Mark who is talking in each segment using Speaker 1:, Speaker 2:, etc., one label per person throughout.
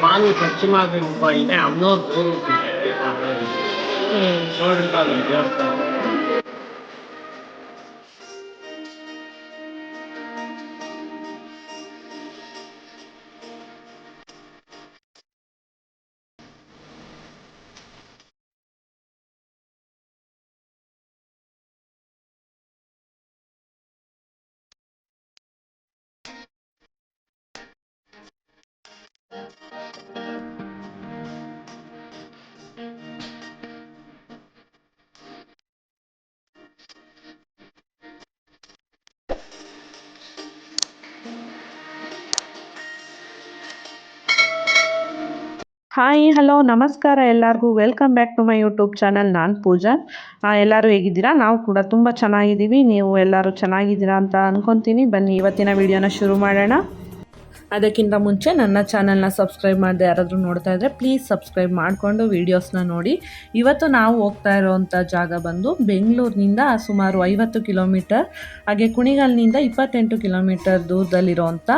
Speaker 1: ಸ್ವಾಮಿ ಪಶ್ಚಿಮಾಭಿಮುಖ ಇದೆ. ಅಮ್ನೋರ್ ಪೂರ್ವಕ್ಕಿದೆ. ನೋಡಿರ್ತಾರೆ ದೇವಸ್ಥಾನ.
Speaker 2: Hi hello ನಮಸ್ಕಾರ ಎಲ್ಲರಿಗೂ. Welcome back to my YouTube channel. ನಾನು ಪೂಜಾ. ಎಲ್ಲರೂ ಹೇಗಿದ್ದೀರಾ? ನಾವು ಕೂಡ ತುಂಬ ಚೆನ್ನಾಗಿದ್ದೀವಿ. ನೀವು ಎಲ್ಲರೂ ಚೆನ್ನಾಗಿದ್ದೀರಾ ಅಂತ ಅಂದ್ಕೊತೀನಿ. ಬನ್ನಿ ಇವತ್ತಿನ ವಿಡಿಯೋನ ಶುರು ಮಾಡೋಣ. ಅದಕ್ಕಿಂತ ಮುಂಚೆ ನನ್ನ ಚಾನಲ್ನ ಸಬ್ಸ್ಕ್ರೈಬ್ ಮಾಡದೆ ಯಾರಾದರೂ ನೋಡ್ತಾ ಇದ್ದರೆ ಪ್ಲೀಸ್ ಸಬ್ಸ್ಕ್ರೈಬ್ ಮಾಡಿಕೊಂಡು ವೀಡಿಯೋಸ್ನ ನೋಡಿ. ಇವತ್ತು ನಾವು ಹೋಗ್ತಾ ಇರೋವಂಥ ಜಾಗ ಬಂದು ಬೆಂಗಳೂರಿನಿಂದ ಸುಮಾರು 50 ಕಿಲೋಮೀಟರ್, ಹಾಗೆ ಕುಣಿಗಲ್ನಿಂದ 28 ಕಿಲೋಮೀಟರ್ ದೂರದಲ್ಲಿರೋವಂಥ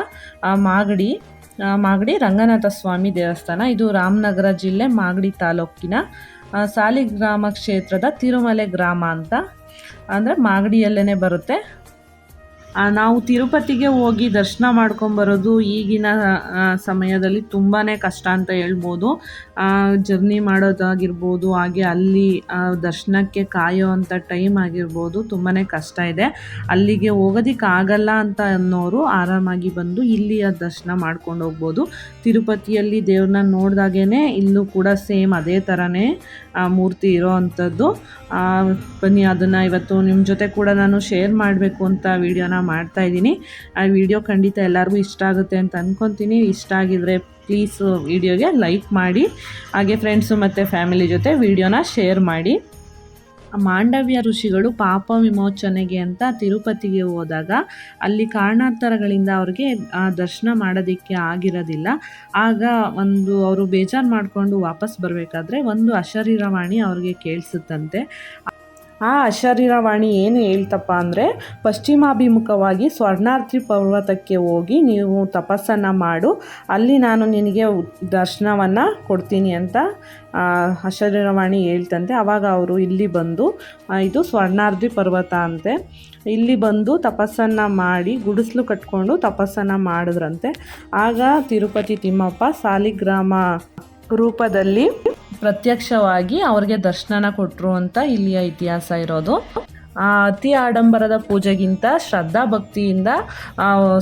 Speaker 2: ಮಾಗಡಿ ರಂಗನಾಥ ಸ್ವಾಮಿ ದೇವಸ್ಥಾನ. ಇದು ರಾಮನಗರ ಜಿಲ್ಲೆ ಮಾಗಡಿ ತಾಲೂಕಿನ ಸಾಲಿಗ್ರಾಮ ಕ್ಷೇತ್ರದ ತಿರುಮಲೆ ಗ್ರಾಮ ಅಂತ, ಅಂದರೆ ಮಾಗಡಿಯಲ್ಲೇ ಬರುತ್ತೆ. ನಾವು ತಿರುಪತಿಗೆ ಹೋಗಿ ದರ್ಶನ ಮಾಡ್ಕೊಂಬರೋದು ಈಗಿನ ಸಮಯದಲ್ಲಿ ತುಂಬಾ ಕಷ್ಟ ಅಂತ ಹೇಳ್ಬೋದು. ಜರ್ನಿ ಮಾಡೋದಾಗಿರ್ಬೋದು, ಹಾಗೆ ಅಲ್ಲಿ ದರ್ಶನಕ್ಕೆ ಕಾಯೋವಂಥ ಟೈಮ್ ಆಗಿರ್ಬೋದು, ತುಂಬಾ ಕಷ್ಟ ಇದೆ. ಅಲ್ಲಿಗೆ ಹೋಗೋದಕ್ಕಾಗಲ್ಲ ಅಂತ ಅನ್ನೋರು ಆರಾಮಾಗಿ ಬಂದು ಇಲ್ಲಿಯ ದರ್ಶನ ಮಾಡ್ಕೊಂಡು ಹೋಗ್ಬೋದು. ತಿರುಪತಿಯಲ್ಲಿ ದೇವ್ರನ್ನ ನೋಡಿದಾಗೇ ಇಲ್ಲೂ ಕೂಡ ಸೇಮ್ ಅದೇ ಥರನೇ ಮೂರ್ತಿ ಇರೋ ಅಂಥದ್ದು. ಬನ್ನಿ ಅದನ್ನು ಇವತ್ತು ನಿಮ್ಮ ಜೊತೆ ಕೂಡ ನಾನು ಶೇರ್ ಮಾಡಬೇಕು ಅಂತ ವಿಡಿಯೋನ ಮಾಡ್ತಾಯಿದ್ದೀನಿ. ಆ ವಿಡಿಯೋ ಖಂಡಿತ ಎಲ್ಲರಿಗೂ ಇಷ್ಟ ಆಗುತ್ತೆ ಅಂತ ಅಂದ್ಕೊತೀನಿ. ಇಷ್ಟ ಆಗಿದರೆ ಪ್ಲೀಸ್ ವಿಡಿಯೋಗೆ ಲೈಕ್ ಮಾಡಿ, ಹಾಗೆ ಫ್ರೆಂಡ್ಸು ಮತ್ತು ಫ್ಯಾಮಿಲಿ ಜೊತೆ ವಿಡಿಯೋನ ಶೇರ್ ಮಾಡಿ. ಮಾಂಡವ್ಯ ಋಷಿಗಳು ಪಾಪ ವಿಮೋಚನೆಗೆ ಅಂತ ತಿರುಪತಿಗೆ ಹೋದಾಗ ಅಲ್ಲಿ ಕಾರಣಾಂತರಗಳಿಂದ ಅವ್ರಿಗೆ ದರ್ಶನ ಮಾಡೋದಕ್ಕೆ ಆಗಿರೋದಿಲ್ಲ. ಆಗ ಅವರು ಬೇಜಾರು ಮಾಡಿಕೊಂಡು ವಾಪಸ್ ಬರಬೇಕಾದ್ರೆ ಒಂದು ಅಶರೀರವಾಣಿ ಅವ್ರಿಗೆ ಕೇಳಿಸುತ್ತಂತೆ. ಆ ಅಶರೀರವಾಣಿ ಏನು ಹೇಳ್ತಪ್ಪ ಅಂದರೆ, ಪಶ್ಚಿಮಾಭಿಮುಖವಾಗಿ ಸ್ವರ್ಣಾದ್ರಿ ಪರ್ವತಕ್ಕೆ ಹೋಗಿ ನೀವು ತಪಸ್ಸನ್ನು ಮಾಡು, ಅಲ್ಲಿ ನಾನು ನಿನಗೆ ದರ್ಶನವನ್ನು ಕೊಡ್ತೀನಿ ಅಂತ ಅಶರೀರವಾಣಿ ಹೇಳ್ತಂತೆ. ಆವಾಗ ಅವರು ಇಲ್ಲಿ ಬಂದು, ಇದು ಸ್ವರ್ಣಾದ್ರಿ ಪರ್ವತ ಅಂತೆ, ಇಲ್ಲಿ ಬಂದು ತಪಸ್ಸನ್ನು ಮಾಡಿ ಗುಡಿಸಲು ಕಟ್ಕೊಂಡು ತಪಸ್ಸನ್ನು ಮಾಡಿದ್ರಂತೆ. ಆಗ ತಿರುಪತಿ ತಿಮ್ಮಪ್ಪ ಸಾಲಿಗ್ರಾಮ ರೂಪದಲ್ಲಿ ಪ್ರತ್ಯಕ್ಷವಾಗಿ ಅವ್ರಿಗೆ ದರ್ಶನ ಕೊಟ್ಟರು ಅಂತ ಇಲ್ಲಿಯ ಇತಿಹಾಸ ಇರೋದು. ಅತಿ ಆಡಂಬರದ ಪೂಜೆಗಿಂತ ಶ್ರದ್ಧಾ ಭಕ್ತಿಯಿಂದ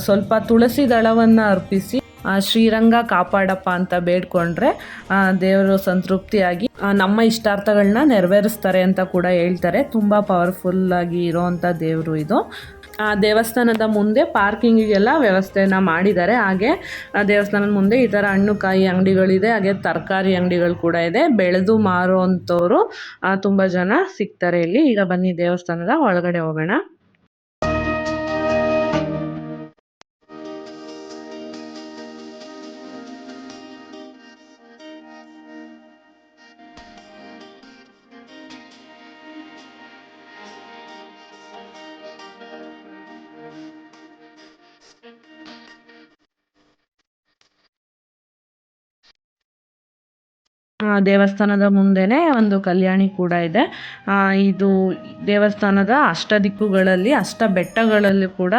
Speaker 2: ಸ್ವಲ್ಪ ತುಳಸಿ ದಳವನ್ನು ಅರ್ಪಿಸಿ ಶ್ರೀರಂಗ ಕಾಪಾಡಪ್ಪ ಅಂತ ಬೇಡ್ಕೊಂಡ್ರೆ ದೇವರು ಸಂತೃಪ್ತಿಯಾಗಿ ನಮ್ಮ ಇಷ್ಟಾರ್ಥಗಳನ್ನ ನೆರವೇರಿಸ್ತಾರೆ ಅಂತ ಕೂಡ ಹೇಳ್ತಾರೆ. ತುಂಬ ಪವರ್ಫುಲ್ಲಾಗಿ ಇರೋವಂಥ ದೇವರು ಇದು. ದೇವಸ್ಥಾನದ ಮುಂದೆ ಪಾರ್ಕಿಂಗಿಗೆಲ್ಲ ವ್ಯವಸ್ಥೆಯನ್ನು ಮಾಡಿದ್ದಾರೆ. ಹಾಗೆ ದೇವಸ್ಥಾನದ ಮುಂದೆ ಈ ಥರ ಹಣ್ಣು ಕಾಯಿ ಅಂಗಡಿಗಳಿದೆ, ಹಾಗೆ ತರಕಾರಿ ಅಂಗಡಿಗಳು ಕೂಡ ಇದೆ. ಬೆಳೆದು ಮಾರುವಂಥವ್ರು ತುಂಬ ಜನ ಸಿಗ್ತಾರೆ ಇಲ್ಲಿ. ಈಗ ಬನ್ನಿ ದೇವಸ್ಥಾನದ ಒಳಗಡೆ ಹೋಗೋಣ. ದೇವಸ್ಥಾನದ ಮುಂದೆನೇ ಒಂದು ಕಲ್ಯಾಣಿ ಕೂಡ ಇದೆ. ಇದು ದೇವಸ್ಥಾನದ ಅಷ್ಟದಿಕ್ಕುಗಳಲ್ಲಿ, ಬೆಟ್ಟಗಳಲ್ಲಿ ಕೂಡ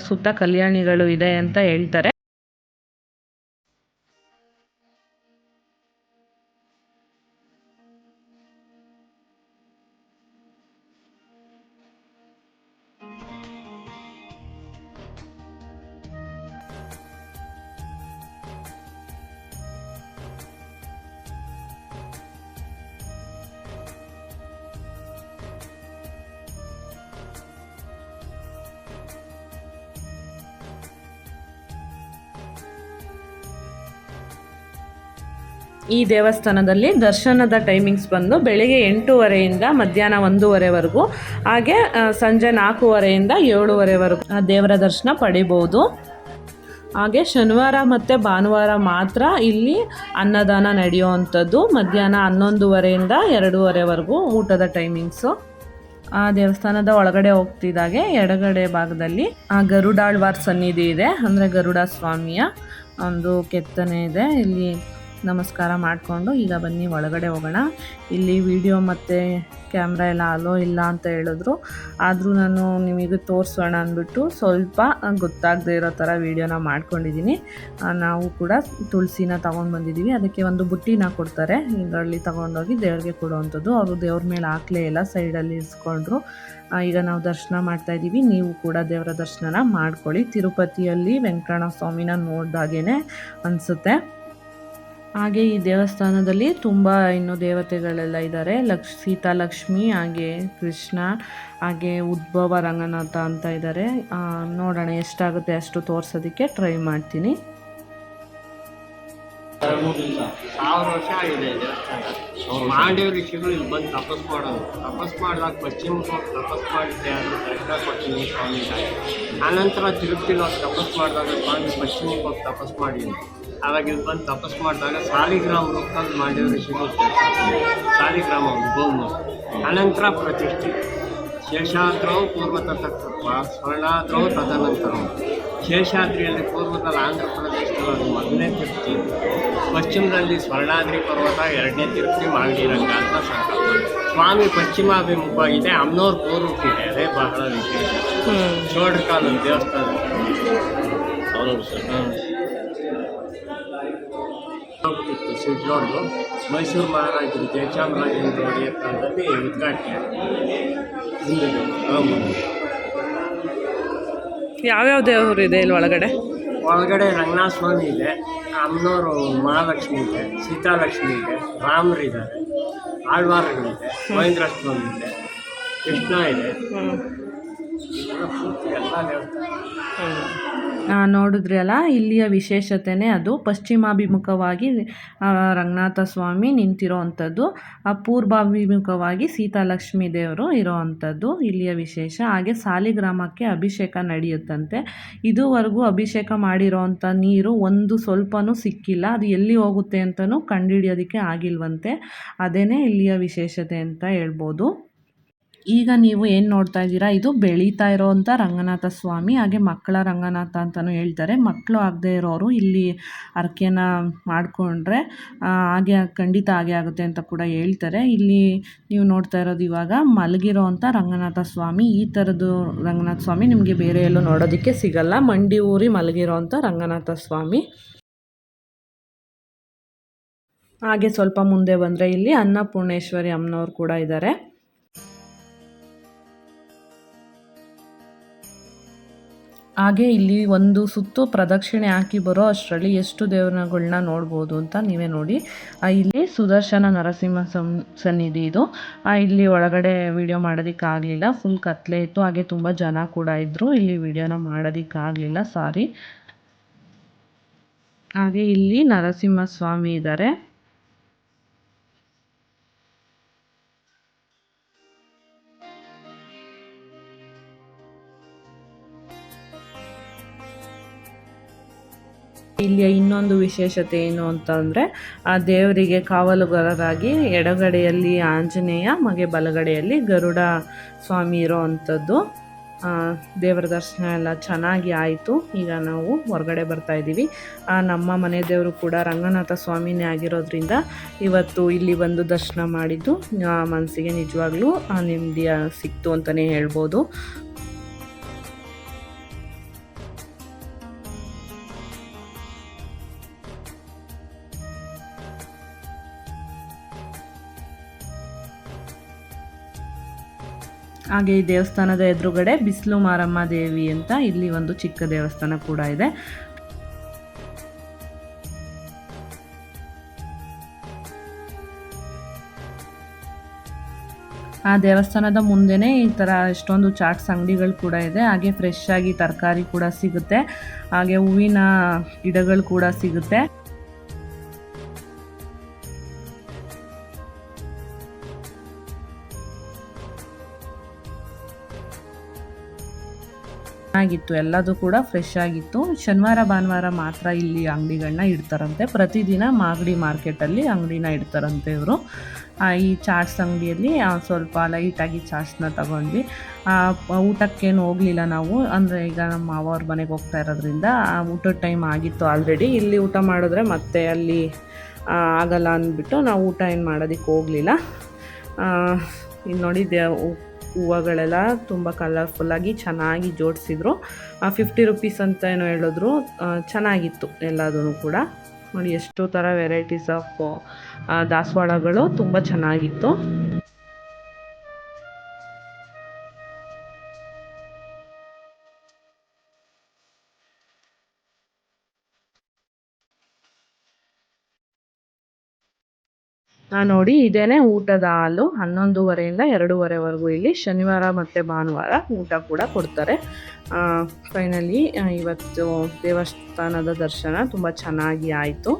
Speaker 2: ಸುತ್ತ ಕಲ್ಯಾಣಿಗಳು ಇದೆ ಅಂತ ಹೇಳ್ತಾರೆ. ಈ ದೇವಸ್ಥಾನದಲ್ಲಿ ದರ್ಶನದ ಟೈಮಿಂಗ್ಸ್ ಬಂದು ಬೆಳಿಗ್ಗೆ 8:30ಯಿಂದ ಮಧ್ಯಾಹ್ನ 1:30ವರೆಗೂ, ಹಾಗೆ ಸಂಜೆ 4:30ಯಿಂದ 7:30ವರೆಗೂ ದೇವರ ದರ್ಶನ ಪಡಿಬೋದು. ಹಾಗೆ ಶನಿವಾರ ಮತ್ತು ಭಾನುವಾರ ಮಾತ್ರ ಇಲ್ಲಿ ಅನ್ನದಾನ ನಡೆಯುವಂಥದ್ದು. ಮಧ್ಯಾಹ್ನ 11:30ಯಿಂದ 2:30ವರೆಗೂ ಊಟದ ಟೈಮಿಂಗ್ಸು. ಆ ದೇವಸ್ಥಾನದ ಒಳಗಡೆ ಹೋಗ್ತಿದ್ದಾಗೆ ಎಡಗಡೆ ಭಾಗದಲ್ಲಿ ಗರುಡಾಳ್ವಾರ್ ಸನ್ನಿಧಿ ಇದೆ, ಅಂದರೆ ಗರುಡ ಸ್ವಾಮಿಯ ಒಂದು ಕೆತ್ತನೆ ಇದೆ. ಇಲ್ಲಿ ನಮಸ್ಕಾರ ಮಾಡಿಕೊಂಡು ಈಗ ಬನ್ನಿ ಒಳಗಡೆ ಹೋಗೋಣ. ಇಲ್ಲಿ ವಿಡಿಯೋ ಮತ್ತು ಕ್ಯಾಮ್ರಾ ಎಲ್ಲ ಅಲೋ ಇಲ್ಲ ಅಂತ ಹೇಳಿದ್ರು, ಆದರೂ ನಾನು ನಿಮಗೆ ತೋರಿಸೋಣ ಅಂದ್ಬಿಟ್ಟು ಸ್ವಲ್ಪ ಗೊತ್ತಾಗದೇ ಇರೋ ಥರ ವೀಡಿಯೋನ ಮಾಡ್ಕೊಂಡಿದ್ದೀನಿ. ನಾವು ಕೂಡ ತುಳಸಿನ ತೊಗೊಂಡು ಬಂದಿದ್ದೀವಿ. ಅದಕ್ಕೆ ಒಂದು ಬುಟ್ಟಿನ ಕೊಡ್ತಾರೆ, ಇದರಲ್ಲಿ ತೊಗೊಂಡೋಗಿ ದೇವ್ರಿಗೆ ಕೊಡುವಂಥದ್ದು. ಅವರು ದೇವ್ರ ಮೇಲೆ ಹಾಕಲೇ ಇಲ್ಲ, ಸೈಡಲ್ಲಿ ಇರಿಸ್ಕೊಂಡ್ರು. ಈಗ ನಾವು ದರ್ಶನ ಮಾಡ್ತಾಯಿದ್ದೀವಿ. ನೀವು ಕೂಡ ದೇವರ ದರ್ಶನ ಮಾಡ್ಕೊಳ್ಳಿ. ತಿರುಪತಿಯಲ್ಲಿ ವೆಂಕಟರಮಣ ಸ್ವಾಮಿನ ನೋಡಿದಾಗೇ ಅನಿಸುತ್ತೆ. ಹಾಗೆ ಈ ದೇವಸ್ಥಾನದಲ್ಲಿ ತುಂಬ ಇನ್ನೂ ದೇವತೆಗಳೆಲ್ಲ ಇದ್ದಾರೆ. ಸೀತಾ ಲಕ್ಷ್ಮಿ, ಹಾಗೆ ಕೃಷ್ಣ, ಹಾಗೆ ಉದ್ಭವ ರಂಗನಾಥ ಅಂತ ಇದ್ದಾರೆ. ನೋಡೋಣ ಎಷ್ಟಾಗುತ್ತೆ ಅಷ್ಟು ತೋರಿಸೋದಕ್ಕೆ ಟ್ರೈ ಮಾಡ್ತೀನಿ.
Speaker 1: 1000 ವರ್ಷ ಆಗಿದೆ ದೇವಸ್ಥಾನ. ಮಾಂಡವ ಋಷಿಗಳು ಇಲ್ಲಿ ಬಂದು ತಪಸ್ ಮಾಡೋದು. ತಪಸ್ ಮಾಡಿದಾಗ ಪಶ್ಚಿಮಕ್ಕೆ ಹೋಗಿ ತಪಸ್ ಮಾಡಿದ್ದೆ ಅಂತ ದರ್ಶನ ಕೊಡ್ತೀನಿ ಸ್ವಾಮಿ. ಆನಂತರ ತಿರುಪತಿಲಿ ಹೋಗಿ ತಪಸ್ ಮಾಡಿದಾಗ ಸ್ವಾಮಿ ಪಶ್ಚಿಮಕ್ಕೆ ಹೋಗಿ ತಪಸ್ ಮಾಡಿದ್ದೀನಿ. ಆವಾಗ ಇಲ್ಲಿ ಬಂದು ತಪಸ್ ಮಾಡಿದಾಗ ಸಾಲಿಗ್ರಾಮ ರೂಪದಲ್ಲಿ ಮಾಂಡವ ಋಷಿಗಳು ಸಾಲಿಗ್ರಾಮ ಭೂಮಿ. ಅನಂತರ ಪ್ರತಿಷ್ಠೆ ಶೇಷಾದ್ರವು ಪೂರ್ವತತ್ವ, ಸ್ವರ್ಣಾದ್ರವು ತದನಂತರವು. ಶೇಷಾದ್ರಿಯಲ್ಲಿ ಪೂರ್ವದಲ್ಲಿ ಆಂಧ್ರ ಪ್ರದೇಶದಲ್ಲಿ ಮೊದಲನೇ ತಿರುಪತಿ, ಪಶ್ಚಿಮದಲ್ಲಿ ಸ್ವರ್ಣಾದ್ರಿ ಪರ್ವತ, ಎರಡನೇ ತಿರುಪತಿ ಮಾಗಡಿ ರಂಗ ಅಂತ ಸಂಕಲ್ಪ. ಸ್ವಾಮಿ ಪಶ್ಚಿಮಾಭಿಮುಖವಾಗಿದೆ, ಅಮ್ನೋರ್ ಪೂರ್ವಕ್ಕಿದೆ. ಅದೇ ಬಹಳ ವಿಶೇಷ. ಚೋಡಕಾಲ ದೇವಸ್ಥಾನ ಹೋಗ್ತಿತ್ತು ಸಿಟ್ ರೋಡು. ಮೈಸೂರು ಮಹಾರಾಜರು ಜಯಚಾಮರಾಜೇಂದ್ರ ಒಡೆಯರ್ ಕಾಲದಲ್ಲಿ ಉದ್ಘಾಟನೆ.
Speaker 2: ಯಾವ್ಯಾವ ದೇವರು ಇದೆ ಇಲ್ಲಿ ಒಳಗಡೆ?
Speaker 1: ಒಳಗಡೆ ರಂಗನಾಥ ಸ್ವಾಮಿ ಇದೆ, ಅಮ್ಮನವರು ಮಹಾಲಕ್ಷ್ಮಿ ಇದೆ, ಸೀತಾಲಕ್ಷ್ಮಿ ಇದೆ, ರಾಮರಿದ್ದಾರೆ, ಆಳ್ವಾರಗಳಿದೆ, ಮಹೇಂದ್ರ ಸ್ವಾಮಿ ಇದೆ, ಕೃಷ್ಣ ಇದೆ. ಎಲ್ಲ
Speaker 2: ನೋಡಿದ್ರಿ ಅಲ್ಲ, ಇಲ್ಲಿಯ ವಿಶೇಷತೆಯೇ ಅದು. ಪಶ್ಚಿಮಾಭಿಮುಖವಾಗಿ ರಂಗನಾಥ ಸ್ವಾಮಿ ನಿಂತಿರೋ ಅಂಥದ್ದು, ಪೂರ್ವಾಭಿಮುಖವಾಗಿ ಸೀತಾಲಕ್ಷ್ಮಿ ದೇವರು ಇರೋ ಅಂಥದ್ದು ಇಲ್ಲಿಯ ವಿಶೇಷ. ಹಾಗೆ ಸಾಲಿಗ್ರಾಮಕ್ಕೆ ಅಭಿಷೇಕ ನಡೆಯುತ್ತಂತೆ. ಇದುವರೆಗೂ ಅಭಿಷೇಕ ಮಾಡಿರೋ ಅಂಥ ನೀರು ಒಂದು ಸ್ವಲ್ಪನೂ ಸಿಕ್ಕಿಲ್ಲ. ಅದು ಎಲ್ಲಿ ಹೋಗುತ್ತೆ ಅಂತಲೂ ಕಂಡುಹಿಡಿಯೋದಕ್ಕೆ ಆಗಿಲ್ವಂತೆ. ಅದೇ ಇಲ್ಲಿಯ ವಿಶೇಷತೆ ಅಂತ ಹೇಳ್ಬೋದು. ಈಗ ನೀವು ಏನು ನೋಡ್ತಾ ಇದ್ದೀರಾ, ಇದು ಬೆಳೀತಾ ಇರೋವಂಥ ರಂಗನಾಥ ಸ್ವಾಮಿ. ಹಾಗೆ ಮಕ್ಕಳ ರಂಗನಾಥ ಅಂತಲೂ ಹೇಳ್ತಾರೆ. ಮಕ್ಕಳು ಆಗದೆ ಇರೋರು ಇಲ್ಲಿ ಹರಕೆನ ಮಾಡಿಕೊಂಡ್ರೆ ಹಾಗೆ ಖಂಡಿತ ಹಾಗೆ ಆಗುತ್ತೆ ಅಂತ ಕೂಡ ಹೇಳ್ತಾರೆ. ಇಲ್ಲಿ ನೀವು ನೋಡ್ತಾ ಇರೋದು ಇವಾಗ ಮಲಗಿರೋ ಅಂಥ ರಂಗನಾಥ ಸ್ವಾಮಿ. ಈ ಥರದ್ದು ರಂಗನಾಥ ಸ್ವಾಮಿ ನಿಮಗೆ ಬೇರೆ ಎಲ್ಲೂ ನೋಡೋದಕ್ಕೆ ಸಿಗಲ್ಲ. ಮಂಡಿ ಊರಿ ಮಲಗಿರೋ ಅಂಥ ರಂಗನಾಥ ಸ್ವಾಮಿ. ಹಾಗೆ ಸ್ವಲ್ಪ ಮುಂದೆ ಬಂದರೆ ಇಲ್ಲಿ ಅನ್ನಪೂರ್ಣೇಶ್ವರಿ ಅಮ್ಮನವ್ರು ಕೂಡ ಇದ್ದಾರೆ. ಹಾಗೆ ಇಲ್ಲಿ ಒಂದು ಸುತ್ತು ಪ್ರದಕ್ಷಿಣೆ ಹಾಕಿ ಬರೋ ಅಷ್ಟರಲ್ಲಿ ಎಷ್ಟು ದೇವರುಗಳನ್ನ ನೋಡ್ಬೋದು ಅಂತ ನೀವೇ ನೋಡಿ. ಇಲ್ಲಿ ಸುದರ್ಶನ ನರಸಿಂಹ ಸನ್ನಿಧಿ ಇದು. ಇಲ್ಲಿ ಒಳಗಡೆ ವಿಡಿಯೋ ಮಾಡೋದಕ್ಕಾಗಲಿಲ್ಲ, ಫುಲ್ ಕತ್ಲೆ ಇತ್ತು. ಹಾಗೆ ತುಂಬ ಜನ ಕೂಡ ಇದ್ದರು, ಇಲ್ಲಿ ವಿಡಿಯೋನ ಮಾಡೋದಕ್ಕಾಗಲಿಲ್ಲ, ಸಾರಿ. ಹಾಗೆ ಇಲ್ಲಿ ನರಸಿಂಹ ಸ್ವಾಮಿ ಇದ್ದಾರೆ. ಇಲ್ಲಿಯ ಇನ್ನೊಂದು ವಿಶೇಷತೆ ಏನು ಅಂತಂದರೆ, ಆ ದೇವರಿಗೆ ಕಾವಲುಗಾರರಾಗಿ ಎಡಗಡೆಯಲ್ಲಿ ಆಂಜನೇಯ, ಮಗೆ ಬಲಗಡೆಯಲ್ಲಿ ಗರುಡ ಸ್ವಾಮಿ ಇರೋ ಅಂಥದ್ದು. ದೇವರ ದರ್ಶನ ಎಲ್ಲ ಚೆನ್ನಾಗಿ ಆಯಿತು. ಈಗ ನಾವು ಹೊರಗಡೆ ಬರ್ತಾಯಿದ್ದೀವಿ. ನಮ್ಮ ಮನೆ ದೇವರು ಕೂಡ ರಂಗನಾಥ ಸ್ವಾಮಿನೇ ಆಗಿರೋದ್ರಿಂದ ಇವತ್ತು ಇಲ್ಲಿ ಬಂದು ದರ್ಶನ ಮಾಡಿದ್ದು ಮನಸ್ಸಿಗೆ ನಿಜವಾಗ್ಲೂ ನೆಮ್ಮದಿ ಸಿಕ್ತು ಅಂತಲೇ ಹೇಳ್ಬೋದು. ಹಾಗೆ ಈ ದೇವಸ್ಥಾನದ ಎದುರುಗಡೆ ಬಿಸಿಲು ಮಾರಮ್ಮ ದೇವಿ ಅಂತ ಇಲ್ಲಿ ಒಂದು ಚಿಕ್ಕ ದೇವಸ್ಥಾನ ಕೂಡ ಇದೆ. ಆ ದೇವಸ್ಥಾನದ ಮುಂದೆನೇ ಈ ಥರ ಎಷ್ಟೊಂದು ಚಾಟ್ಸ್ ಅಂಗಡಿಗಳು ಕೂಡ ಇದೆ. ಹಾಗೆ ಫ್ರೆಶ್ ಆಗಿ ತರಕಾರಿ ಕೂಡ ಸಿಗುತ್ತೆ. ಹಾಗೆ ಹೂವಿನ ಗಿಡಗಳು ಕೂಡ ಸಿಗುತ್ತೆ. ಚೆನ್ನಾಗಿತ್ತು, ಎಲ್ಲದೂ ಕೂಡ ಫ್ರೆಶ್ ಆಗಿತ್ತು. ಶನಿವಾರ ಭಾನುವಾರ ಮಾತ್ರ ಇಲ್ಲಿ ಅಂಗಡಿಗಳನ್ನ ಇಡ್ತಾರಂತೆ. ಪ್ರತಿದಿನ ಮಾಗಡಿ ಮಾರ್ಕೆಟಲ್ಲಿ ಅಂಗಡಿನ ಇಡ್ತಾರಂತೆ ಇವರು. ಈ ಚಾಟ್ಸ್ ಅಂಗಡಿಯಲ್ಲಿ ಸ್ವಲ್ಪ ಲೈಟಾಗಿ ಚಾಟ್ಸ್ನ ತಗೊಂಡ್ವಿ. ಊಟಕ್ಕೇನು ಹೋಗಲಿಲ್ಲ ನಾವು, ಅಂದರೆ ಈಗ ನಮ್ಮ ಮಾವ ಅವ್ರ ಮನೆಗೆ ಹೋಗ್ತಾ ಇರೋದ್ರಿಂದ ಊಟದ ಟೈಮ್ ಆಗಿತ್ತು ಆಲ್ರೆಡಿ. ಇಲ್ಲಿ ಊಟ ಮಾಡಿದ್ರೆ ಮತ್ತೆ ಅಲ್ಲಿ ಆಗಲ್ಲ ಅಂದ್ಬಿಟ್ಟು ನಾವು ಊಟ ಏನು ಮಾಡೋದಕ್ಕೆ ಹೋಗಲಿಲ್ಲ. ಇದು ನೋಡಿ ಹೂವುಗಳೆಲ್ಲ ತುಂಬ ಕಲರ್ಫುಲ್ಲಾಗಿ ಚೆನ್ನಾಗಿ ಜೋಡಿಸಿದ್ರು. 50 ರುಪೀಸ್ ಅಂತ ಏನೋ ಹೇಳಿದ್ರು. ಚೆನ್ನಾಗಿತ್ತು ಎಲ್ಲದೂ ಕೂಡ. ನೋಡಿ ಎಷ್ಟು ಥರ ವೆರೈಟೀಸ್ ಆಫ್ ದಾಸವಾಳಗಳು ತುಂಬ ಚೆನ್ನಾಗಿತ್ತು. ನೋಡಿ ಇದೇನೆ ಊಟದ ಹಾಲು. 11:30 2:30ವರೆಗೂ ಇಲ್ಲಿ ಶನಿವಾರ ಮತ್ತು ಭಾನುವಾರ ಊಟ ಕೂಡ ಕೊಡ್ತಾರೆ. ಫೈನಲಿ ಇವತ್ತು ದೇವಸ್ಥಾನದ ದರ್ಶನ ತುಂಬ ಚೆನ್ನಾಗಿ ಆಯಿತು.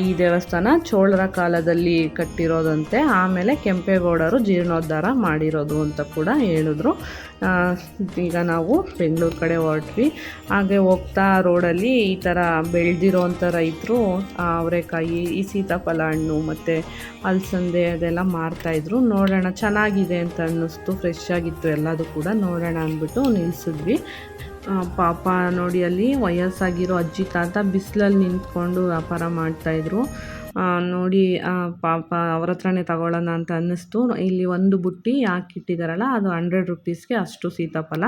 Speaker 2: ಈ ದೇವಸ್ಥಾನ ಚೋಳರ ಕಾಲದಲ್ಲಿ ಕಟ್ಟಿರೋದಂತೆ, ಆಮೇಲೆ ಕೆಂಪೇಗೌಡರು ಜೀರ್ಣೋದ್ಧಾರ ಮಾಡಿರೋದು ಅಂತ ಕೂಡ ಹೇಳಿದ್ರು. ಈಗ ನಾವು ಬೆಂಗಳೂರು ಕಡೆ ಹೊರಟ್ವಿ. ಹಾಗೆ ಹೋಗ್ತಾ ರೋಡಲ್ಲಿ ಈ ಥರ ಬೆಳೆದಿರೋವಂಥ ರೈತರು ಅವರೆಕಾಯಿ, ಈ ಸೀತಾಫಲ ಹಣ್ಣು ಮತ್ತು ಅಲಸಂದೆ ಅದೆಲ್ಲ ಮಾರ್ತಾಯಿದ್ರು. ನೋಡೋಣ, ಚೆನ್ನಾಗಿದೆ ಅಂತ ಅನ್ನಿಸ್ತು, ಫ್ರೆಶ್ ಆಗಿತ್ತು ಎಲ್ಲದು ಕೂಡ. ನೋಡೋಣ ಅಂದ್ಬಿಟ್ಟು ನಿಲ್ಲಿಸಿದ್ವಿ. ಪಾಪ ನೋಡಿ ಅಲ್ಲಿ ವಯಸ್ಸಾಗಿರೋ ಅಜ್ಜಿ ತಾತ ಬಿಸಿಲಲ್ಲಿ ನಿಂತ್ಕೊಂಡು ವ್ಯಾಪಾರ ಮಾಡ್ತಾಯಿದ್ರು. ನೋಡಿ ಪಾಪ ಅವ್ರ ಹತ್ರನೇ ತಗೊಳ್ಳೋಣ ಅಂತ ಅನ್ನಿಸ್ತು. ಇಲ್ಲಿ ಒಂದು ಬುಟ್ಟಿ ಹಾಕಿಟ್ಟಿದ್ದಾರಲ್ಲ, ಅದು 100 ರುಪೀಸ್ಗೆ ಅಷ್ಟು ಸೀತಾಫಲ.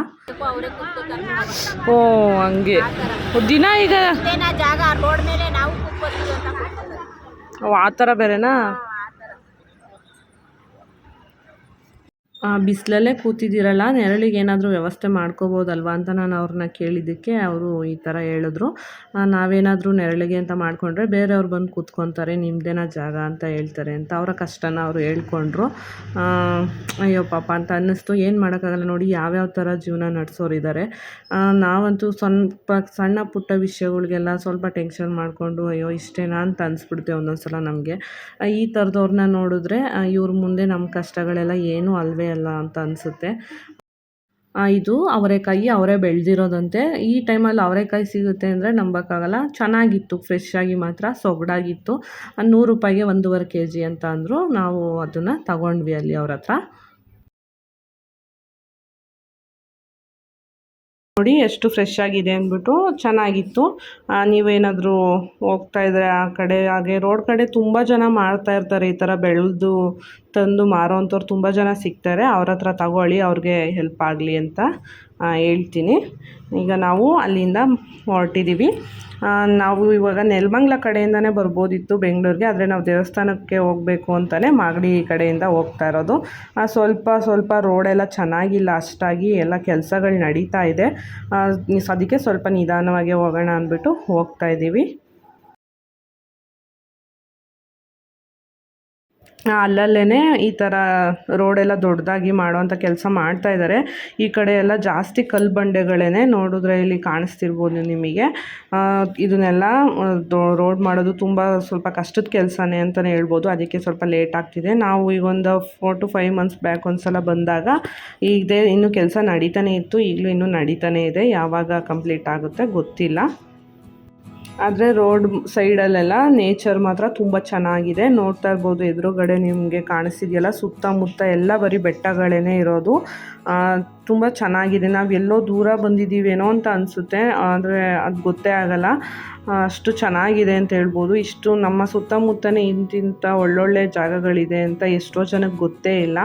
Speaker 2: ಓ ಹಂಗೆ ದಿನ ಈಗ ಆ ಥರ ಬೇರೆನಾ? ಬಿಸಿಲಲ್ಲೇ ಕೂತಿದ್ದೀರಲ್ಲ, ನೆರಳಿಗೆ ಏನಾದರೂ ವ್ಯವಸ್ಥೆ ಮಾಡ್ಕೋಬೋದಲ್ವಾ ಅಂತ ನಾನು ಅವ್ರನ್ನ ಕೇಳಿದ್ದಕ್ಕೆ ಅವರು ಈ ಥರ ಹೇಳಿದ್ರು. ನಾವೇನಾದರೂ ನೆರಳಿಗೆ ಅಂತ ಮಾಡಿಕೊಂಡ್ರೆ ಬೇರೆಯವ್ರು ಬಂದು ಕೂತ್ಕೊತಾರೆ, ನಿಮ್ಮದೇನ ಜಾಗ ಅಂತ ಹೇಳ್ತಾರೆ ಅಂತ ಅವರ ಕಷ್ಟನ ಅವರು ಹೇಳ್ಕೊಂಡ್ರು. ಅಯ್ಯೋ ಪಾಪ ಅಂತ ಅನ್ನಿಸ್ತು. ಏನು ಮಾಡೋಕ್ಕಾಗಲ್ಲ ನೋಡಿ, ಯಾವ್ಯಾವ ಥರ ಜೀವನ ನಡೆಸೋರಿದ್ದಾರೆ. ನಾವಂತೂ ಸಣ್ಣ ಪುಟ್ಟ ವಿಷಯಗಳಿಗೆಲ್ಲ ಸ್ವಲ್ಪ ಟೆನ್ಷನ್ ಮಾಡಿಕೊಂಡು ಅಯ್ಯೋ ಇಷ್ಟೇನಾ ಅಂತ ಅನಿಸ್ಬಿಡುತ್ತೆ ಒಂದೊಂದು ಸಲ ನಮಗೆ. ಈ ಥರದವ್ರನ್ನ ನೋಡಿದ್ರೆ ಇವ್ರ ಮುಂದೆ ನಮ್ಮ ಕಷ್ಟಗಳೆಲ್ಲ ಏನೂ ಅಲ್ವೇ ಅಲ್ಲ ಅಂತ ಅನಿಸುತ್ತೆ. ಇದು ಅವರೆಕಾಯಿ ಅವರೇ ಬೆಳೆದಿರೋದಂತೆ. ಈ ಟೈಮಲ್ಲಿ ಅವರೆಕಾಯಿ ಸಿಗುತ್ತೆ ಅಂದರೆ ನಂಬೋಕ್ಕಾಗಲ್ಲ. ಚೆನ್ನಾಗಿತ್ತು, ಫ್ರೆಶ್ ಆಗಿ ಮಾತ್ರ ಸೊಗಡಾಗಿತ್ತು. 100 ರೂಪಾಯಿಗೆ 1.5 kg ಅಂತ ಅಂದರು. ನಾವು ಅದನ್ನು ತಗೊಂಡ್ವಿ ಅಲ್ಲಿ ಅವ್ರ ಹತ್ರ. ನೋಡಿ ಎಷ್ಟು ಫ್ರೆಶ್ ಆಗಿದೆ ಅಂದ್ಬಿಟ್ಟು, ಚೆನ್ನಾಗಿತ್ತು. ನೀವೇನಾದರೂ ಹೋಗ್ತಾ ಇದ್ದರೆ ಆ ಕಡೆ, ಹಾಗೆ ರೋಡ್ ಕಡೆ ತುಂಬ ಜನ ಮಾಡ್ತಾ ಇರ್ತಾರೆ ಈ ಥರ ಬೆಳೆದು ತಂದು ಮಾರೋವಂಥವ್ರು ತುಂಬ ಜನ ಸಿಗ್ತಾರೆ. ಅವ್ರ ಹತ್ರ ತಗೊಳ್ಳಿ, ಅವ್ರಿಗೆ ಹೆಲ್ಪ್ ಆಗಲಿ ಅಂತ ಹೇಳ್ತೀನಿ. ಈಗ ನಾವು ಅಲ್ಲಿಂದ ಹೊರಟಿದ್ದೀವಿ. ನಾವು ಇವಾಗ ನೆಲಮಂಗಲ ಕಡೆಯಿಂದನೇ ಬರ್ಬೋದಿತ್ತು ಬೆಂಗಳೂರಿಗೆ, ಆದರೆ ನಾವು ದೇವಸ್ಥಾನಕ್ಕೆ ಹೋಗಬೇಕು ಅಂತಲೇ ಮಾಗಡಿ ಕಡೆಯಿಂದ ಹೋಗ್ತಾ ಇರೋದು. ಸ್ವಲ್ಪ ರೋಡೆಲ್ಲ ಚೆನ್ನಾಗಿಲ್ಲ ಅಷ್ಟಾಗಿ, ಎಲ್ಲ ಕೆಲಸಗಳು ನಡೀತಾ ಇದೆ. ಅದಕ್ಕೆ ಸ್ವಲ್ಪ ನಿಧಾನವಾಗಿ ಹೋಗೋಣ ಅಂದ್ಬಿಟ್ಟು ಹೋಗ್ತಾ ಇದ್ದೀವಿ. ಅಲ್ಲಲ್ಲೇ ಈ ಥರ ರೋಡೆಲ್ಲ ದೊಡ್ಡದಾಗಿ ಮಾಡೋವಂಥ ಕೆಲಸ ಮಾಡ್ತಾಯಿದ್ದಾರೆ. ಈ ಕಡೆ ಎಲ್ಲ ಜಾಸ್ತಿ ಕಲ್ಲು ಬಂಡೆಗಳೇ ನೋಡಿದ್ರೆ ಇಲ್ಲಿ ಕಾಣಿಸ್ತಿರ್ಬೋದು ನಿಮಗೆ. ಇದನ್ನೆಲ್ಲ ರೋಡ್ ಮಾಡೋದು ಸ್ವಲ್ಪ ಕಷ್ಟದ ಕೆಲಸನೇ ಅಂತಲೇ ಹೇಳ್ಬೋದು. ಅದಕ್ಕೆ ಸ್ವಲ್ಪ ಲೇಟ್ ಆಗ್ತಿದೆ. ನಾವು ಈಗ ಒಂದು 4 to 5 months ಬ್ಯಾಕ್ ಒಂದು ಸಲ ಬಂದಾಗ ಇನ್ನೂ ಕೆಲಸ ನಡೀತಾನೆ ಇತ್ತು. ಈಗಲೂ ಇನ್ನೂ ನಡೀತಾನೆ ಇದೆ. ಯಾವಾಗ ಕಂಪ್ಲೀಟ್ ಆಗುತ್ತೆ ಗೊತ್ತಿಲ್ಲ. ಆದರೆ ರೋಡ್ ಸೈಡಲ್ಲೆಲ್ಲ ನೇಚರ್ ಮಾತ್ರ ತುಂಬ ಚೆನ್ನಾಗಿದೆ. ನೋಡ್ತಾ ಇರ್ಬೋದು ಎದುರುಗಡೆ ನಿಮಗೆ ಕಾಣಿಸ್ತಿದೆಯಲ್ಲ, ಸುತ್ತಮುತ್ತ ಎಲ್ಲ ಬರೀ ಬೆಟ್ಟಗಳೇ ಇರೋದು. ತುಂಬ ಚೆನ್ನಾಗಿದೆ. ನಾವು ಎಲ್ಲೋ ದೂರ ಬಂದಿದ್ದೀವೇನೋ ಅಂತ ಅನಿಸುತ್ತೆ, ಆದರೆ ಅದು ಗೊತ್ತೇ ಆಗಲ್ಲ. ಅಷ್ಟು ಚೆನ್ನಾಗಿದೆ ಅಂತ ಹೇಳ್ಬೋದು. ಇಷ್ಟು ನಮ್ಮ ಸುತ್ತಮುತ್ತನೇ ಇಂತಿಂಥ ಒಳ್ಳೊಳ್ಳೆ ಜಾಗಗಳಿದೆ ಅಂತ ಎಷ್ಟೋ ಜನಕ್ಕೆ ಗೊತ್ತೇ ಇಲ್ಲ.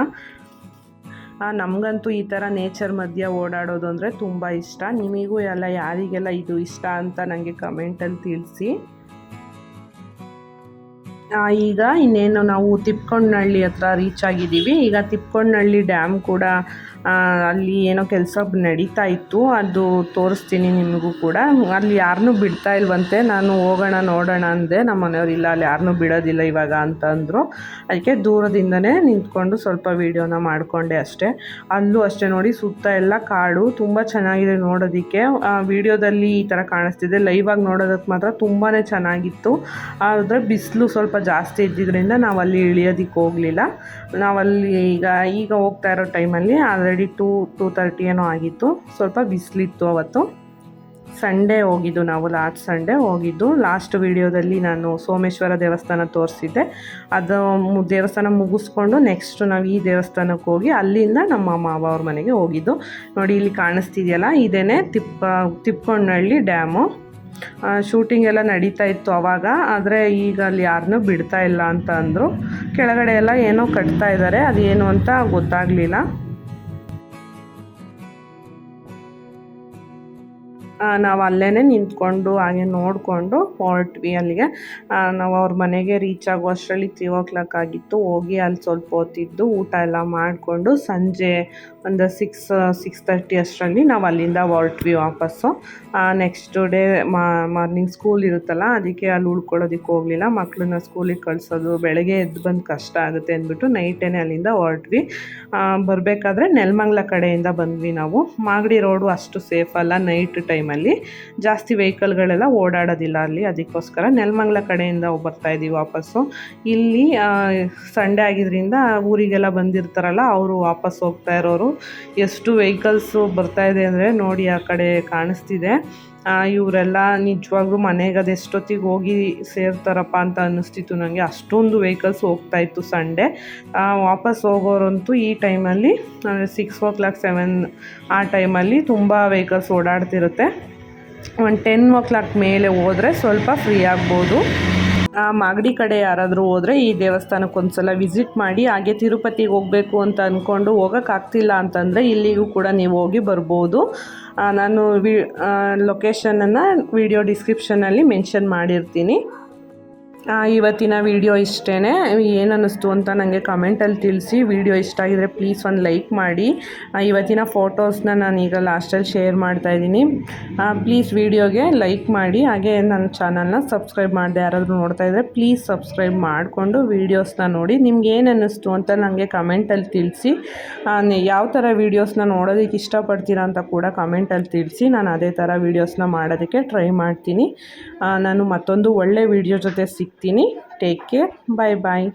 Speaker 2: ನಮಗಂತೂ ಈ ಥರ ನೇಚರ್ ಮಧ್ಯೆ ಓಡಾಡೋದು ಅಂದರೆ ತುಂಬ ಇಷ್ಟ. ನಿಮಗೂ ಯಾರಿಗೆಲ್ಲ ಇದು ಇಷ್ಟ ಅಂತ ನನಗೆ ಕಮೆಂಟಲ್ಲಿ ತಿಳಿಸಿ. ಈಗ ಇನ್ನೇನು ನಾವು ತಿಪ್ಪಕೊಂಡನಹಳ್ಳಿ ಹತ್ರ ರೀಚ್ ಆಗಿದ್ದೀವಿ. ಈಗ ತಿಪ್ಪಕೊಂಡನಹಳ್ಳಿ ಡ್ಯಾಮ್ ಕೂಡ ಅಲ್ಲಿ ಏನೋ ಕೆಲಸ ನಡೀತಾ ಇತ್ತು, ಅದು ತೋರಿಸ್ತೀನಿ ನಿಮಗೂ ಕೂಡ. ಅಲ್ಲಿ ಯಾರನ್ನೂ ಬಿಡ್ತಾ ಇಲ್ವಂತೆ. ನಾನು ಹೋಗೋಣ ನೋಡೋಣ ಅಂದೆ. ನಮ್ಮ ಮನೆಯವ್ರು ಇಲ್ಲ, ಅಲ್ಲಿ ಯಾರನ್ನೂ ಬಿಡೋದಿಲ್ಲ ಇವಾಗ ಅಂತ ಅಂದರು. ಅದಕ್ಕೆ ದೂರದಿಂದನೇ ನಿಂತ್ಕೊಂಡು ಸ್ವಲ್ಪ ವೀಡಿಯೋನ ಮಾಡಿಕೊಂಡೆ ಅಷ್ಟೇ. ಅಲ್ಲೂ ಅಷ್ಟೇ ನೋಡಿ, ಸುತ್ತ ಎಲ್ಲ ಕಾಡು, ತುಂಬ ಚೆನ್ನಾಗಿದೆ ನೋಡೋದಕ್ಕೆ. ವೀಡಿಯೋದಲ್ಲಿ ಈ ಥರ ಕಾಣಿಸ್ತಿದೆ, ಲೈವಾಗಿ ನೋಡೋದಕ್ಕೆ ಮಾತ್ರ ತುಂಬಾ ಚೆನ್ನಾಗಿತ್ತು. ಆದರೆ ಬಿಸಿಲು ಸ್ವಲ್ಪ ಜಾಸ್ತಿ ಇದ್ದಿದ್ದರಿಂದ ನಾವು ಅಲ್ಲಿ ಇಳಿಯೋದಕ್ಕೆ ಹೋಗಲಿಲ್ಲ. ನಾವಲ್ಲಿ ಈಗ ಹೋಗ್ತಾ ಇರೋ ಟೈಮಲ್ಲಿ ಆಲ್ರೆಡಿ 2:30 ಏನೋ ಆಗಿತ್ತು. ಸ್ವಲ್ಪ ಬಿಸಿಲಿತ್ತು ಅವತ್ತು. ಸಂಡೇ ಹೋಗಿದ್ದು ನಾವು, ಲಾಸ್ಟ್ ಸಂಡೇ ಹೋಗಿದ್ದು. ಲಾಸ್ಟ್ ವೀಡಿಯೋದಲ್ಲಿ ನಾನು ಸೋಮೇಶ್ವರ ದೇವಸ್ಥಾನ ತೋರಿಸಿದ್ದೆ. ಅದು ದೇವಸ್ಥಾನ ಮುಗಿಸ್ಕೊಂಡು ನೆಕ್ಸ್ಟ್ ನಾವು ಈ ದೇವಸ್ಥಾನಕ್ಕೆ ಹೋಗಿ ಅಲ್ಲಿಂದ ನಮ್ಮ ಮಾವ ಅವ್ರ ಮನೆಗೆ ಹೋಗಿದ್ದು. ನೋಡಿ ಇಲ್ಲಿ ಕಾಣಿಸ್ತಿದೆಯಲ್ಲ, ಇದೇ ತಿಪ್ಪಕೊಂಡನಹಳ್ಳಿ ಡ್ಯಾಮು. ಶೂಟಿಂಗ್ ಎಲ್ಲ ನಡೀತಾ ಇತ್ತು ಆವಾಗ. ಆದರೆ ಈಗ ಅಲ್ಲಿ ಯಾರನ್ನೂ ಬಿಡ್ತಾ ಇಲ್ಲ ಅಂತ ಅಂದರು. ಕೆಳಗಡೆ ಎಲ್ಲ ಏನೋ ಕಟ್ತಾ ಇದ್ದಾರೆ, ಅದೇನು ಅಂತ ಗೊತ್ತಾಗಲಿಲ್ಲ. ನಾವು ಅಲ್ಲೇ ನಿಂತ್ಕೊಂಡು ಹಾಗೆ ನೋಡಿಕೊಂಡು ಹೊರಟ್ವಿ ಅಲ್ಲಿಗೆ. ನಾವು ಅವ್ರ ಮನೆಗೆ ರೀಚ್ ಆಗೋ ಅಷ್ಟರಲ್ಲಿ 3 o'clock ಆಗಿತ್ತು. ಹೋಗಿ ಅಲ್ಲಿ ಸ್ವಲ್ಪ ಹೊತ್ತಿದ್ದು ಊಟ ಎಲ್ಲ ಮಾಡಿಕೊಂಡು ಸಂಜೆ ಒಂದು 6:30 ಅಷ್ಟರಲ್ಲಿ ನಾವು ಅಲ್ಲಿಂದ ಹೊರಟ್ವಿ ವಾಪಸ್ಸು. ನೆಕ್ಸ್ಟ್ ಡೇ ಮಾರ್ನಿಂಗ್ ಸ್ಕೂಲ್ ಇರುತ್ತಲ್ಲ, ಅದಕ್ಕೆ ಅಲ್ಲಿ ಉಳ್ಕೊಳ್ಳೋದಕ್ಕೆ ಹೋಗಲಿಲ್ಲ. ಮಕ್ಕಳನ್ನ ಸ್ಕೂಲಿಗೆ ಕಳಿಸೋದು, ಬೆಳಗ್ಗೆ ಎದ್ದು ಬಂದು ಕಷ್ಟ ಆಗುತ್ತೆ ಅಂದ್ಬಿಟ್ಟು ನೈಟೇ ಅಲ್ಲಿಂದ ಹೊರಟ್ವಿ. ಬರಬೇಕಾದ್ರೆ ನೆಲಮಂಗಲ ಕಡೆಯಿಂದ ಬಂದ್ವಿ ನಾವು. ಮಾಗಡಿ ರೋಡು ಅಷ್ಟು ಸೇಫ್ ಅಲ್ಲ ನೈಟ್ ಟೈಮಲ್ಲಿ, ಜಾಸ್ತಿ ವೆಹಿಕಲ್ಗಳೆಲ್ಲ ಓಡಾಡೋದಿಲ್ಲ ಅಲ್ಲಿ. ಅದಕ್ಕೋಸ್ಕರ ನೆಲಮಂಗಲ ಕಡೆಯಿಂದ ಬರ್ತಾಯಿದ್ದೀವಿ ವಾಪಸ್ಸು. ಇಲ್ಲಿ ಸಂಡೇ ಆಗಿದ್ದರಿಂದ ಊರಿಗೆಲ್ಲ ಬಂದಿರ್ತಾರಲ್ಲ, ಅವರು ವಾಪಸ್ ಹೋಗ್ತಾ ಇರೋರು. ಎಷ್ಟು ವೆಹಿಕಲ್ಸು ಬರ್ತಾಯಿದೆ ಅಂದರೆ ನೋಡಿ, ಆ ಕಡೆ ಕಾಣಿಸ್ತಿದೆ. ಇವರೆಲ್ಲ ನಿಜವಾಗ್ಲೂ ಮನೆಗೆ ಅದೆಷ್ಟೊತ್ತಿಗೆ ಹೋಗಿ ಸೇರ್ತಾರಪ್ಪ ಅಂತ ಅನ್ನಿಸ್ತಿತ್ತು ನನಗೆ. ಅಷ್ಟೊಂದು ವೆಹಿಕಲ್ಸ್ ಹೋಗ್ತಾಯಿತ್ತು ಸಂಡೇ. ವಾಪಸ್ ಹೋಗೋರಂತೂ ಈ ಟೈಮಲ್ಲಿ 6 o'clock 7 ಆ ಟೈಮಲ್ಲಿ ತುಂಬ ವೆಹಿಕಲ್ಸ್ ಓಡಾಡ್ತಿರುತ್ತೆ. ಒಂದು 10 o'clock ಮೇಲೆ ಹೋದರೆ ಸ್ವಲ್ಪ ಫ್ರೀ ಆಗ್ಬೋದು. ಮಾಗಡಿ ಕಡೆ ಯಾರಾದರೂ ಹೋದರೆ ಈ ದೇವಸ್ಥಾನಕ್ಕೆ ಒಂದ್ಸಲ ವಿಸಿಟ್ ಮಾಡಿ. ಹಾಗೆ ತಿರುಪತಿಗೆ ಹೋಗಬೇಕು ಅಂತ ಅಂದ್ಕೊಂಡು ಹೋಗೋಕ್ಕಾಗ್ತಿಲ್ಲ ಅಂತಂದರೆ ಇಲ್ಲಿಗೂ ಕೂಡ ನೀವು ಹೋಗಿ ಬರ್ಬೋದು. ನಾನು ಲೊಕೇಶನನ್ನು ವಿಡಿಯೋ ಡಿಸ್ಕ್ರಿಪ್ಷನಲ್ಲಿ ಮೆನ್ಷನ್ ಮಾಡಿರ್ತೀನಿ. ಇವತ್ತಿನ ವಿಡಿಯೋ ಇಷ್ಟೇ. ಏನು ಅನ್ನಿಸ್ತು ಅಂತ ನನಗೆ ಕಮೆಂಟಲ್ಲಿ ತಿಳಿಸಿ. ವಿಡಿಯೋ ಇಷ್ಟ ಆಗಿದರೆ ಪ್ಲೀಸ್ ಒಂದು ಲೈಕ್ ಮಾಡಿ. ಇವತ್ತಿನ ಫೋಟೋಸ್ನ ನಾನು ಈಗ ಲಾಸ್ಟಲ್ಲಿ ಶೇರ್ ಮಾಡ್ತಾಯಿದ್ದೀನಿ. ಪ್ಲೀಸ್ ವಿಡಿಯೋಗೆ ಲೈಕ್ ಮಾಡಿ. ಹಾಗೆ ನನ್ನ ಚಾನಲ್ನ ಸಬ್ಸ್ಕ್ರೈಬ್ ಮಾಡದೆ ಯಾರಾದರೂ ನೋಡ್ತಾಯಿದ್ರೆ ಪ್ಲೀಸ್ ಸಬ್ಸ್ಕ್ರೈಬ್ ಮಾಡಿಕೊಂಡು ವೀಡಿಯೋಸ್ನ ನೋಡಿ. ನಿಮ್ಗೆ ಏನು ಅನ್ನಿಸ್ತು ಅಂತ ನನಗೆ ಕಮೆಂಟಲ್ಲಿ ತಿಳಿಸಿ. ಯಾವ ಥರ ವೀಡಿಯೋಸ್ನ ನೋಡೋದಕ್ಕೆ ಇಷ್ಟಪಡ್ತೀರಾ ಅಂತ ಕೂಡ ಕಮೆಂಟಲ್ಲಿ ತಿಳಿಸಿ. ನಾನು ಅದೇ ಥರ ವೀಡಿಯೋಸ್ನ ಮಾಡೋದಕ್ಕೆ ಟ್ರೈ ಮಾಡ್ತೀನಿ. ನಾನು ಮತ್ತೊಂದು ಒಳ್ಳೆ ವೀಡಿಯೋ ಜೊತೆ ಸಿಗ್ತೀನಿ. Take care. ಬಾಯ್ ಬಾಯ್.